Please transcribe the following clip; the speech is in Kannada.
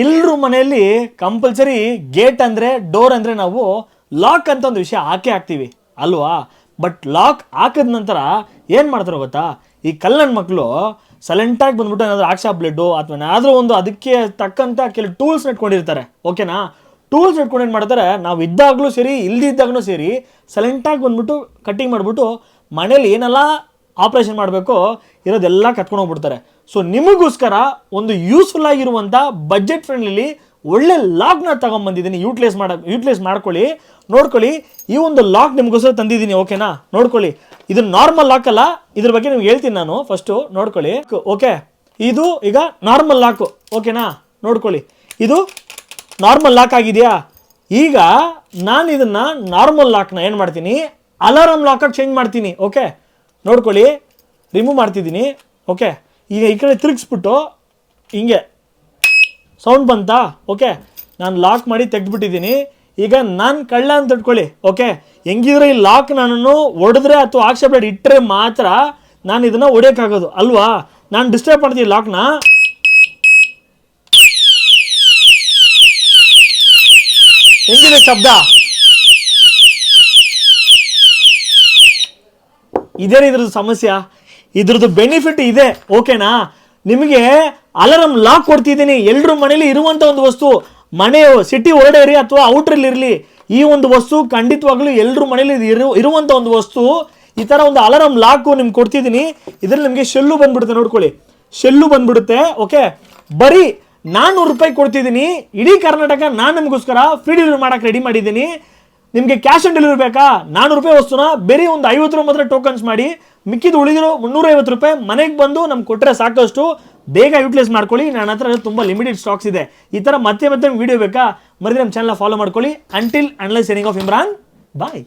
ಎಲ್ಲರೂ ಮನೆಯಲ್ಲಿ ಕಂಪಲ್ಸರಿ ಗೇಟ್ ಅಂದರೆ ಡೋರ್ ಅಂದರೆ ನಾವು ಲಾಕ್ ಅಂತ ಒಂದು ವಿಷಯ ಹಾಕ್ತೀವಿ ಅಲ್ವಾ. ಬಟ್ ಲಾಕ್ ಹಾಕಿದ ನಂತರ ಏನು ಮಾಡ್ತಾರೆ ಗೊತ್ತಾ, ಈ ಕಲ್ಲನ್ ಮಕ್ಕಳು ಸೈಲೆಂಟಾಗಿ ಬಂದ್ಬಿಟ್ಟು ಏನಾದರೂ ಆಕ್ಷಾ ಬ್ಲೇಡು ಅಥವಾ ಏನಾದರೂ ಒಂದು ಅದಕ್ಕೆ ತಕ್ಕಂಥ ಕೆಲವು ಟೂಲ್ಸ್ ಇಟ್ಕೊಂಡಿರ್ತಾರೆ. ಓಕೆನಾ, ಟೂಲ್ಸ್ ಇಟ್ಕೊಂಡು ಏನು ಮಾಡ್ತಾರೆ, ನಾವು ಇದ್ದಾಗಲೂ ಸರಿ ಇಲ್ದಿದ್ದಾಗಲೂ ಸರಿ ಸೈಲೆಂಟಾಗಿ ಬಂದ್ಬಿಟ್ಟು ಕಟ್ಟಿಂಗ್ ಮಾಡಿಬಿಟ್ಟು ಮನೇಲಿ ಏನೆಲ್ಲ ಆಪ್ರೇಷನ್ ಮಾಡಬೇಕು ಇರೋದೆಲ್ಲ ಕತ್ಕೊಂಡು ಹೋಗ್ಬಿಡ್ತಾರೆ. ಸೊ ನಿಮಗೋಸ್ಕರ ಒಂದು ಯೂಸ್ಫುಲ್ ಆಗಿರುವಂಥ ಬಜೆಟ್ ಫ್ರೆಂಡ್ಲಿ ಒಳ್ಳೆ ಲಾಕ್ನ ತಗೊಂಡ್ಬಂದಿದ್ದೀನಿ. ಯೂಟಿಲೈಸ್ ಮಾಡ್ಕೊಳ್ಳಿ, ನೋಡ್ಕೊಳ್ಳಿ. ಈ ಒಂದು ಲಾಕ್ ನಿಮಗೋಸ್ಕರ ತಂದಿದ್ದೀನಿ. ಓಕೆನಾ, ನೋಡ್ಕೊಳ್ಳಿ. ಇದು ನಾರ್ಮಲ್ ಲಾಕ್ ಅಲ್ಲ, ಇದ್ರ ಬಗ್ಗೆ ನಿಮ್ಗೆ ಹೇಳ್ತೀನಿ ನಾನು. ಫಸ್ಟು ನೋಡ್ಕೊಳ್ಳಿ. ಓಕೆ, ಇದು ಈಗ ನಾರ್ಮಲ್ ಲಾಕು. ಓಕೆನಾ, ನೋಡ್ಕೊಳ್ಳಿ. ಇದು ನಾರ್ಮಲ್ ಲಾಕ್ ಆಗಿದೆಯಾ. ಈಗ ನಾನು ಇದನ್ನು ನಾರ್ಮಲ್ ಲಾಕ್ನ ಏನು ಮಾಡ್ತೀನಿ, ಅಲಾರಮ್ ಲಾಕಾಗಿ ಚೇಂಜ್ ಮಾಡ್ತೀನಿ. ಓಕೆ, ನೋಡ್ಕೊಳ್ಳಿ. ರಿಮೂವ್ ಮಾಡ್ತಿದ್ದೀನಿ. ಓಕೆ, ಈಗ ಈ ಕಡೆ ತಿರುಗಿಸ್ಬಿಟ್ಟು ಹಿಂಗೆ ಸೌಂಡ್ ಬಂತಾ. ಓಕೆ, ನಾನು ಲಾಕ್ ಮಾಡಿ ತೆಗೆದುಬಿಟ್ಟಿದ್ದೀನಿ. ಈಗ ನಾನು ಕಳ್ಳ ಅಂತ ಇಟ್ಕೊಳ್ಳಿ. ಓಕೆ, ಹೆಂಗಿದ್ರೆ ಈ ಲಾಕ್ ನಾನು ಹೊಡೆದ್ರೆ ಅಥವಾ ಆಕ್ಷಾ ಬ್ಲೇಡ್ ಇಟ್ಟರೆ ಮಾತ್ರ ನಾನು ಇದನ್ನು ಹೊಡೆಯೋಕ್ಕಾಗೋದು ಅಲ್ವಾ. ನಾನು ಡಿಸ್ಟರ್ಬ್ ಮಾಡ್ತೀನಿ ಲಾಕ್ನ. ಹೆಂಗಿದೆ ಶಬ್ದ, ಇದೇ ಇದ್ರದ್ದು ಸಮಸ್ಯೆ. ಇದ್ರದ್ದು ಬೆನಿಫಿಟ್ ಇದೆ. ಓಕೆನಾ, ನಿಮಗೆ ಅಲಾರಮ್ ಲಾಕ್ ಕೊಡ್ತಿದ್ದೀನಿ. ಎಲ್ಲರೂ ಮನೇಲಿ ಇರುವಂಥ ಒಂದು ವಸ್ತು, ಮನೆ ಸಿಟಿ ಹೊರಡೆ ಇರಲಿ ಅಥವಾ ಔಟ್ರಲ್ಲಿ ಇರಲಿ, ಈ ಒಂದು ವಸ್ತು ಖಂಡಿತವಾಗ್ಲೂ ಎಲ್ಲರೂ ಮನೇಲಿ ಇರುವಂಥ ಒಂದು ವಸ್ತು. ಈ ಥರ ಒಂದು ಅಲಾರಮ್ ಲಾಕು ನಿಮ್ಗೆ ಕೊಡ್ತಿದ್ದೀನಿ. ಇದರಲ್ಲಿ ನಿಮಗೆ ಶೆಲ್ಲು ಬಂದ್ಬಿಡುತ್ತೆ. ನೋಡ್ಕೊಳ್ಳಿ, ಶೆಲ್ಲು ಬಂದ್ಬಿಡುತ್ತೆ. ಓಕೆ, ಬರೀ 400 ರೂಪಾಯಿ ಕೊಡ್ತಿದ್ದೀನಿ. ಇಡೀ ಕರ್ನಾಟಕ ನಾನು ನಿಮಗೋಸ್ಕರ ಫ್ರೀ ಡೆಲಿವರಿ ಮಾಡೋಕ್ಕೆ ರೆಡಿ ಮಾಡಿದ್ದೀನಿ. ನಿಮಗೆ ಕ್ಯಾಶ್ ಆನ್ ಡೆಲಿವರಿ ಬೇಕಾ, 400 ರೂಪಾಯಿ ವಸ್ತುನ ಬೇರೆ ಒಂದು 50 ರೂಪಾಯಿ ಮಾತ್ರ ಟೋಕನ್ಸ್ ಮಾಡಿ, ಮಿಕ್ಕಿದ ಉಳಿದಿರೋ 350 ರೂಪಾಯಿ ಮನೆಗೆ ಬಂದು ನಮ್ಗೆ ಕೊಟ್ಟರೆ ಸಾಕಷ್ಟು. ಬೇಗ ಯೂಟಿಲೈಸ್ ಮಾಡ್ಕೊಳ್ಳಿ. ನನ್ನ ಹತ್ರ ತುಂಬ ಲಿಮಿಟೆಡ್ ಸ್ಟಾಕ್ಸ್ ಇದೆ. ಈ ಥರ ಮತ್ತೆ ವಿಡಿಯೋ ಬೇಕಾ, ಮರಿದ್ರೆ ನಮ್ಮ ಚಾನಲ್ ಫಾಲೋ ಮಾಡ್ಕೊಳ್ಳಿ. Until analyse signing off Imran. ಬಾಯ್.